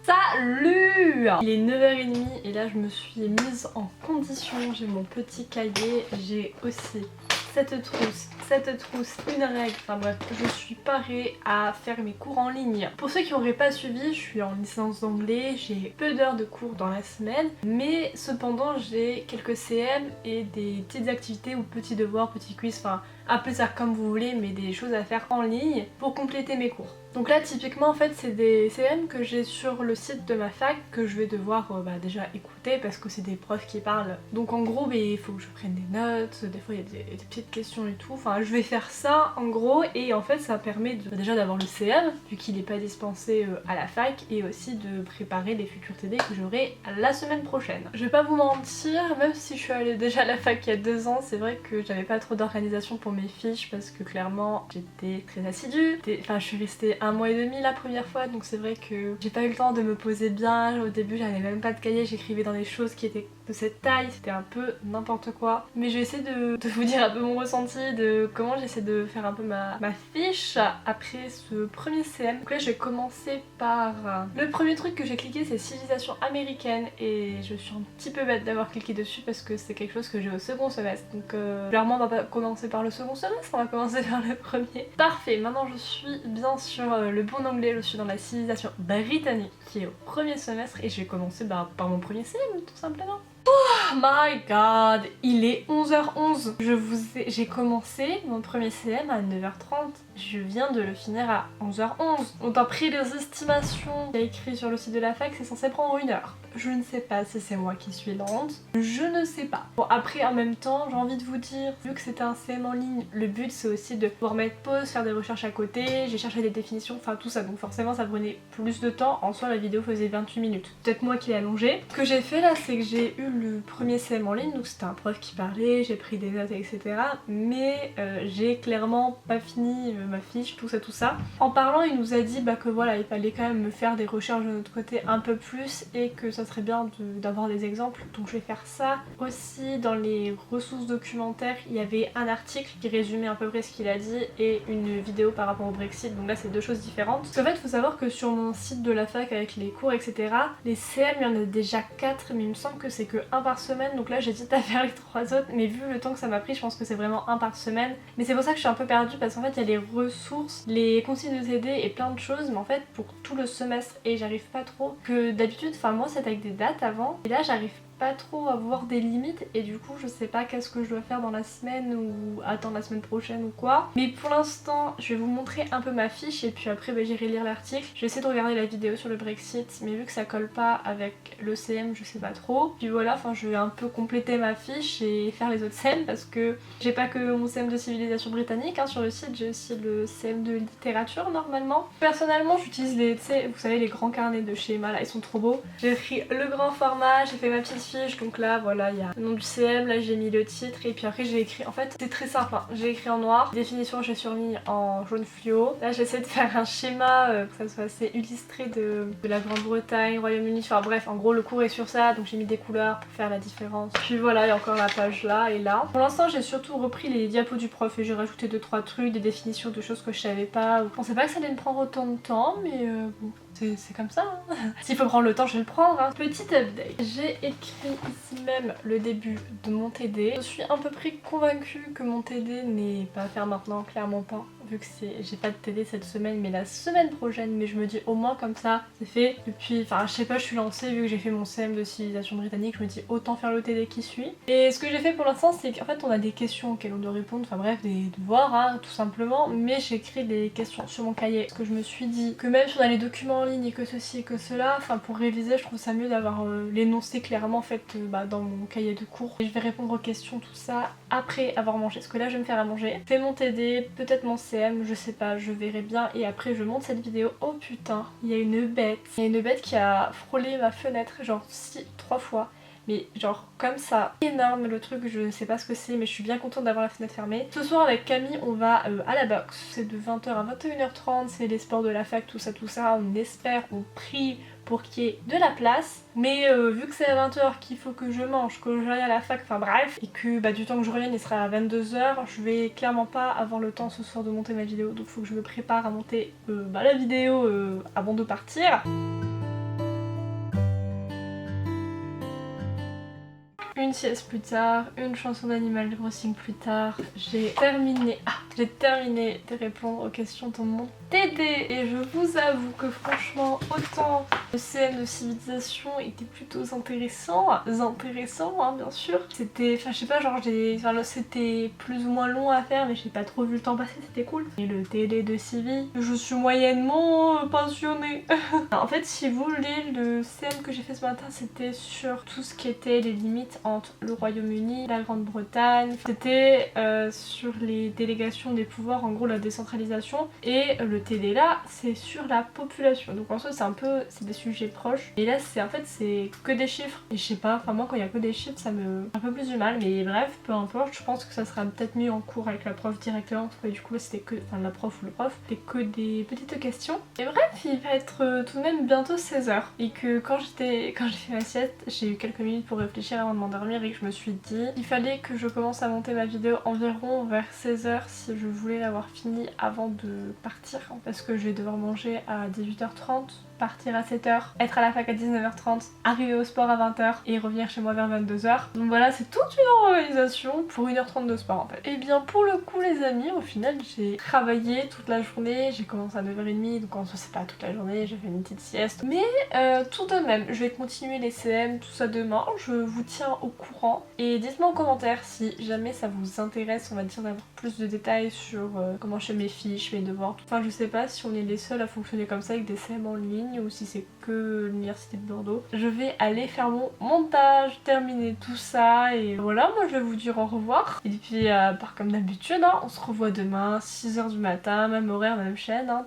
Salut! Il est 9h30 et là je me suis mise en condition, j'ai mon petit cahier, j'ai aussi cette trousse, une règle, enfin bref, je suis parée à faire mes cours en ligne. Pour ceux qui n'auraient pas suivi, je suis en licence d'anglais, j'ai peu d'heures de cours dans la semaine, mais cependant j'ai quelques CM et des petites activités ou petits devoirs, petits quiz, enfin appelez ça comme vous voulez, mais des choses à faire en ligne pour compléter mes cours. Donc là typiquement en fait c'est des CM que j'ai sur le site de ma fac que je vais devoir déjà écouter parce que c'est des profs qui parlent. Donc en gros il faut que je prenne des notes, des fois il y a des petites questions et tout, enfin je vais faire ça en gros et en fait ça permet déjà d'avoir le CM vu qu'il n'est pas dispensé à la fac et aussi de préparer les futurs TD que j'aurai la semaine prochaine. Je vais pas vous mentir, même si je suis allée déjà à la fac il y a 2 ans, c'est vrai que j'avais pas trop d'organisation pour mes fiches parce que clairement j'étais très assidue, enfin je suis restée 1 mois et demi la première fois donc c'est vrai que j'ai pas eu le temps de me poser bien. Au début j'avais même pas de cahier, j'écrivais dans des choses qui étaient de cette taille, c'était un peu n'importe quoi. Mais je vais essayer de vous dire un peu mon ressenti, de comment j'essaie de faire un peu ma fiche après ce premier CM. Donc là je vais commencer par... Le premier truc que j'ai cliqué c'est civilisation américaine et je suis un petit peu bête d'avoir cliqué dessus parce que c'est quelque chose que j'ai au second semestre. Donc clairement on va pas commencer par le second semestre, on va commencer par le premier. Parfait, maintenant je suis bien sur le bon anglais, je suis dans la civilisation britannique qui est au premier semestre et je vais commencer par mon premier CM tout simplement. Oh my god, il est 11h11. J'ai commencé mon premier CM à 9h30. Je viens de le finir à 11h11. Donc d'après les estimations qu'il y a écrit sur le site de la fac, c'est censé prendre 1 heure. Je ne sais pas si c'est moi qui suis lente. Je ne sais pas. Bon après en même temps, j'ai envie de vous dire, vu que c'était un CM en ligne, le but c'est aussi de pouvoir mettre pause, faire des recherches à côté. J'ai cherché des définitions, enfin tout ça. Donc forcément ça prenait plus de temps. En soi la vidéo faisait 28 minutes. Peut-être moi qui l'ai allongée. Ce que j'ai fait là, c'est que j'ai eu le premier CM en ligne. Donc c'était un prof qui parlait, j'ai pris des notes etc. Mais j'ai clairement pas fini ma fiche, tout ça. En parlant il nous a dit que voilà il fallait quand même me faire des recherches de notre côté un peu plus et que ça serait bien d'avoir des exemples, donc je vais faire ça. Aussi dans les ressources documentaires il y avait un article qui résumait à peu près ce qu'il a dit et une vidéo par rapport au Brexit, donc là c'est 2 choses différentes. Parce qu'en fait il faut savoir que sur mon site de la fac avec les cours etc, les CM il y en a déjà 4 mais il me semble que c'est que 1 par semaine, donc là j'hésite à faire les 3 autres mais vu le temps que ça m'a pris je pense que c'est vraiment 1 par semaine. Mais c'est pour ça que je suis un peu perdue parce qu'en fait il y a les ressources, les consignes de TD et plein de choses mais en fait pour tout le semestre et j'arrive pas trop, que d'habitude, enfin moi c'était avec des dates avant et là j'arrive pas trop à voir des limites et du coup je sais pas qu'est-ce que je dois faire dans la semaine ou attendre la semaine prochaine ou quoi. Mais pour l'instant je vais vous montrer un peu ma fiche et puis après j'irai lire l'article. Je vais essayer de regarder la vidéo sur le Brexit mais vu que ça colle pas avec le CM je sais pas trop. Puis voilà, enfin je vais un peu compléter ma fiche et faire les autres CM parce que j'ai pas que mon CM de civilisation britannique sur le site, j'ai aussi le CM de littérature normalement. Personnellement j'utilise les, vous savez les grands carnets de schéma là, ils sont trop beaux. J'ai pris le grand format, j'ai fait ma petite fiche, donc là voilà il y a le nom du CM, là j'ai mis le titre et puis après j'ai écrit, en fait c'est très simple, j'ai écrit en noir, définition j'ai surmis en jaune fluo. Là j'essaie de faire un schéma pour que ça soit assez illustré de la Grande-Bretagne, Royaume-Uni, enfin bref en gros le cours est sur ça donc j'ai mis des couleurs pour faire la différence. Puis voilà il y a encore la page là et là. Pour l'instant j'ai surtout repris les diapos du prof et j'ai rajouté 2-3 trucs, des définitions de choses que je savais pas. Je pensais pas que ça allait me prendre autant de temps mais bon. C'est comme ça hein. S'il faut prendre le temps je vais le prendre hein. Petit update, j'ai écrit ici même le début de mon TD. Je suis à peu près convaincue que mon TD n'est pas à faire maintenant, clairement pas, vu que j'ai pas de TD cette semaine mais la semaine prochaine, mais je me dis au moins comme ça c'est fait. Depuis, enfin je sais pas, je suis lancée vu que j'ai fait mon CM de civilisation britannique, je me dis autant faire le TD qui suit. Et ce que j'ai fait pour l'instant c'est qu'en fait on a des questions auxquelles on doit répondre, enfin bref des devoirs hein, tout simplement, mais j'ai écrit des questions sur mon cahier parce que je me suis dit que même si on a les documents en ligne et que ceci et que cela, enfin pour réviser je trouve ça mieux d'avoir l'énoncé clairement fait dans mon cahier de cours. Et je vais répondre aux questions tout ça après avoir mangé, parce que là je vais me faire à manger. Je fais mon TD, peut-être mon CM, je sais pas, je verrai bien et après je monte cette vidéo. Oh putain, il y a une bête. Il y a une bête qui a frôlé ma fenêtre genre 3 fois. Mais genre comme ça, énorme le truc, je sais pas ce que c'est mais je suis bien contente d'avoir la fenêtre fermée. Ce soir avec Camille on va à la boxe, c'est de 20h à 21h30, c'est les sports de la fac, tout ça, on espère, on prie pour qu'il y ait de la place. Mais vu que c'est à 20h qu'il faut que je mange, que j'aille à la fac, enfin bref, et que du temps que je revienne il sera à 22h, je vais clairement pas avoir le temps ce soir de monter ma vidéo, donc faut que je me prépare à monter la vidéo avant de partir. une sieste plus tard, une chanson d'Animal Crossing plus tard, j'ai terminé de répondre aux questions de mon TD. Et je vous avoue que franchement, autant le CM de civilisation était plutôt intéressant hein, bien sûr. C'était, enfin je sais pas, genre c'était plus ou moins long à faire mais j'ai pas trop vu le temps passer, c'était cool. Et le TD de Civi, je suis moyennement passionnée. En fait si vous voulez, le CM que j'ai fait ce matin c'était sur tout ce qui était les limites entre le Royaume-Uni, la Grande-Bretagne. C'était sur les délégations des pouvoirs, en gros la décentralisation. Et le TD là c'est sur la population. Donc en soi c'est des sujets proches. Et là c'est en fait c'est que des chiffres. Et je sais pas, enfin moi quand il y a que des chiffres ça me un peu plus du mal. Mais bref, peu importe, je pense que ça sera peut-être mieux en cours avec la prof directement. Parce que du coup c'était que, enfin la prof ou le prof, c'était que des petites questions. Et bref, il va être tout de même bientôt 16h. Et que quand j'ai fait ma sieste, j'ai eu quelques minutes pour réfléchir avant de m'endormir et que je me suis dit il fallait que je commence à monter ma vidéo environ vers 16h si je voulais l'avoir fini avant de partir. Parce que je vais devoir manger à 18h30. Partir à 7h, être à la fac à 19h30, arriver au sport à 20h et revenir chez moi vers 22h. Donc voilà, c'est toute une organisation pour 1h30 de sport en fait. Et bien pour le coup les amis, au final j'ai travaillé toute la journée, j'ai commencé à 9h30 donc en soi c'est pas toute la journée, j'ai fait une petite sieste. Mais tout de même, je vais continuer les CM, tout ça demain, je vous tiens au courant. Et dites-moi en commentaire si jamais ça vous intéresse, on va dire d'avoir plus de détails sur comment je fais mes fiches, mes devoirs. Enfin je sais pas si on est les seuls à fonctionner comme ça avec des CM en ligne ou si c'est que l'université de Bordeaux. Je vais aller faire mon montage, terminer tout ça et voilà, moi je vais vous dire au revoir. Et puis comme d'habitude, hein, on se revoit demain, 6h du matin, même horaire, même chaîne. Hein.